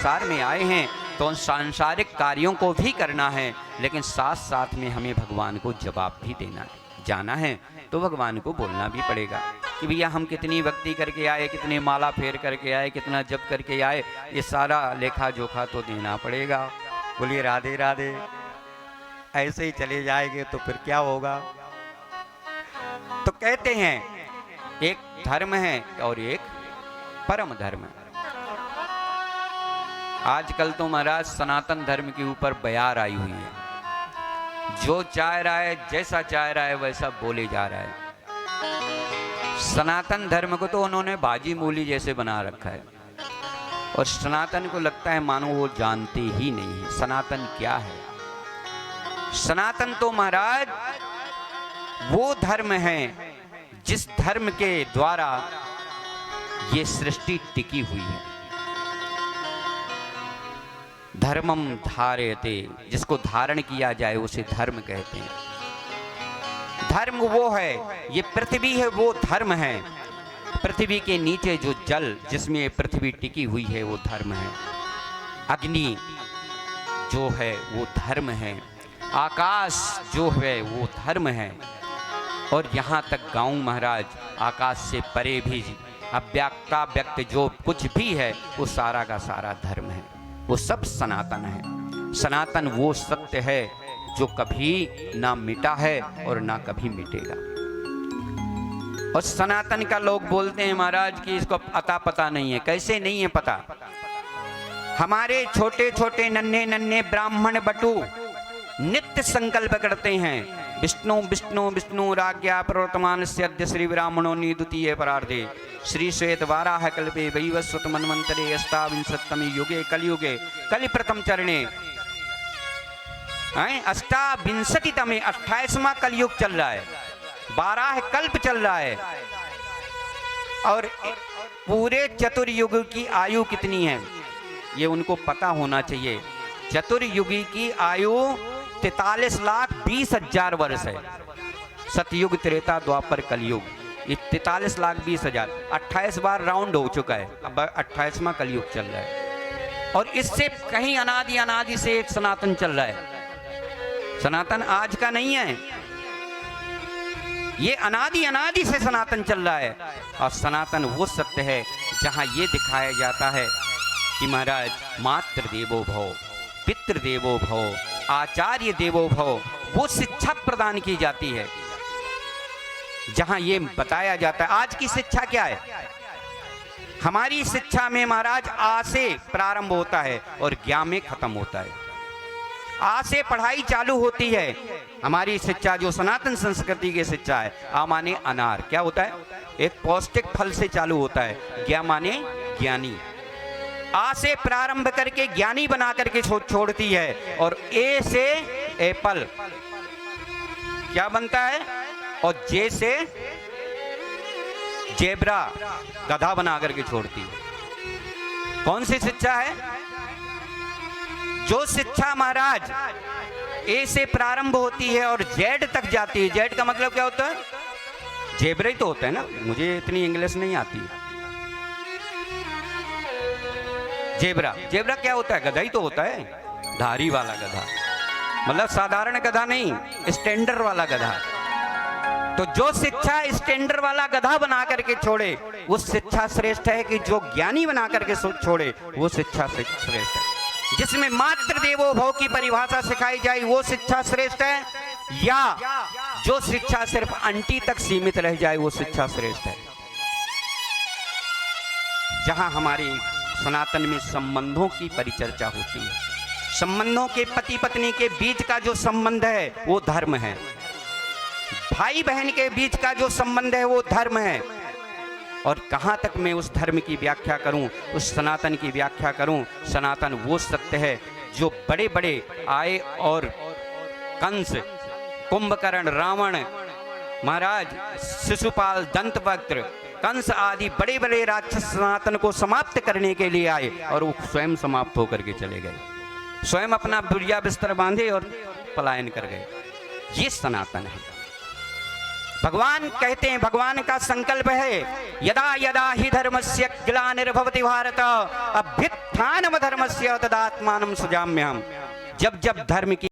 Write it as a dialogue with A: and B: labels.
A: संसार में आए हैं तो सांसारिक कार्यों को भी करना है, लेकिन साथ साथ में हमें भगवान को जवाब भी देना है। जाना है तो भगवान को बोलना भी पड़ेगा कि भैया हम कितनी भक्ति करके आए, कितने माला फेर करके आए, कितना जप करके आए, ये सारा लेखा जोखा तो देना पड़ेगा। बोलिए राधे राधे। ऐसे ही चले जाएंगे तो फिर क्या होगा? तो कहते हैं एक धर्म है और एक परम धर्म है। आजकल तो महाराज सनातन धर्म के ऊपर बयार आई हुई है, जो चाह रहा है, जैसा चाह रहा है वैसा बोले जा रहा है। सनातन धर्म को तो उन्होंने बाजी मूली जैसे बना रखा है, और सनातन को लगता है मानो वो जानते ही नहीं है सनातन क्या है। सनातन तो महाराज वो धर्म है जिस धर्म के द्वारा ये सृष्टि टिकी हुई है। धर्मम धारयते, जिसको धारण किया जाए उसे धर्म कहते हैं। धर्म वो है, ये पृथ्वी है वो धर्म है। पृथ्वी के नीचे जो जल जिसमें पृथ्वी टिकी हुई है वो धर्म है। अग्नि जो है वो धर्म है। आकाश जो है वो धर्म है। और यहाँ तक गाँव महाराज आकाश से परे भी अव्यक्ता व्यक्त जो कुछ भी है वो सारा का सारा धर्म है, वो सब सनातन है। सनातन वो सत्य है जो कभी ना मिटा है और ना कभी मिटेगा। और सनातन का लोग बोलते हैं महाराज कि इसको अता पता नहीं है। कैसे नहीं है पता? हमारे छोटे छोटे नन्हे नन्हे ब्राह्मण बटू नित्य संकल्प करते हैं, विष्णु विष्णु विष्णु राज्ञा प्रवर्तमान से अद्य श्री ब्राह्मणों द्वितीय परार्धे श्री श्वेत वाराह कल्पे वैवस्वत मन्वंतरे अष्टाविंशतमे युगे कलयुगे कलि प्रथम चरणे 28वें 28वां कलयुग चल रहा है, 12 कल्प चल रहा है। और पूरे चतुर्युग की आयु कितनी है ये उनको पता होना चाहिए। चतुर्युगी की आयु 43,20,000 वर्ष है। सतयुग त्रेता द्वापर कलयुग, ये 43,20,000, 28 बार राउंड हो चुका है। अब 28वां कलयुग चल रहा है। और इससे कहीं अनादि अनादि से एक सनातन चल रहा है। सनातन आज का नहीं है, ये अनादि अनादि से सनातन चल रहा है। और सनातन वो सत्य है जहां ये दिखाया जाता है कि महाराज मातृ देवो भव, पितृ देवो भव, आचार्य देवो भव, वो शिक्षा प्रदान की जाती है। जहां ये बताया जाता है आज की शिक्षा क्या है। हमारी शिक्षा में महाराज आ से प्रारंभ होता है और ज्ञान में खत्म होता है। आ से पढ़ाई चालू होती है। हमारी शिक्षा जो सनातन संस्कृति की शिक्षा है, आ माने अनार, क्या होता है? एक पौष्टिक फल से चालू होता है। ज्ञा माने ज्ञानी। आ से प्रारंभ करके ज्ञानी बना करके छोड़ती है। और ए से एप्पल क्या बनता है? और जे से जेब्रा गधा बना करके छोड़ती है। कौन सी शिक्षा है? जो शिक्षा महाराज ए से प्रारंभ होती है और जेड तक जाती है। जेड का मतलब क्या होता है? जेब्रा ही तो होता है ना, मुझे इतनी इंग्लिश नहीं आती। जेब्रा, जेब्रा क्या होता है? गधा ही तो होता है, धारी वाला गधा, मतलब साधारण गधा नहीं, स्टैंडर्ड वाला गधा। तो जो शिक्षा स्टैंडर्ड वाला गधा बना करके छोड़े वो शिक्षा श्रेष्ठ है, कि जो ज्ञानी बना करके छोड़े वो शिक्षा श्रेष्ठ है। जिसमें मातृ देवो भव की परिभाषा सिखाई जाए वो शिक्षा श्रेष्ठ है, या जो शिक्षा सिर्फ अंटी तक सीमित रह जाए वो शिक्षा श्रेष्ठ है। जहां हमारे सनातन में संबंधों की परिचर्चा होती है, संबंधों के पति पत्नी के बीच का जो संबंध है वो धर्म है। भाई बहन के बीच का जो संबंध है वो धर्म है। और कहाँ तक मैं उस धर्म की व्याख्या करूं, उस सनातन की व्याख्या करूं? सनातन वो सत्य है जो बड़े बड़े आए और कंस, कुंभकर्ण, रावण, महाराज शिशुपाल, दंतवक्त्र, कंस आदि बड़े बड़े राक्षस सनातन को समाप्त करने के लिए आए और वो स्वयं समाप्त होकर के चले गए। स्वयं अपना बुरिया बिस्तर बांधे और पलायन कर गए। ये सनातन है। भगवान कहते हैं, भगवान का संकल्प है, यदा यदा ही धर्मस्य ग्लानिर्भवति भारत अभ्युत्थानम धर्मस्य तदात्मानं सृजाम्यहम्। जब जब धर्म की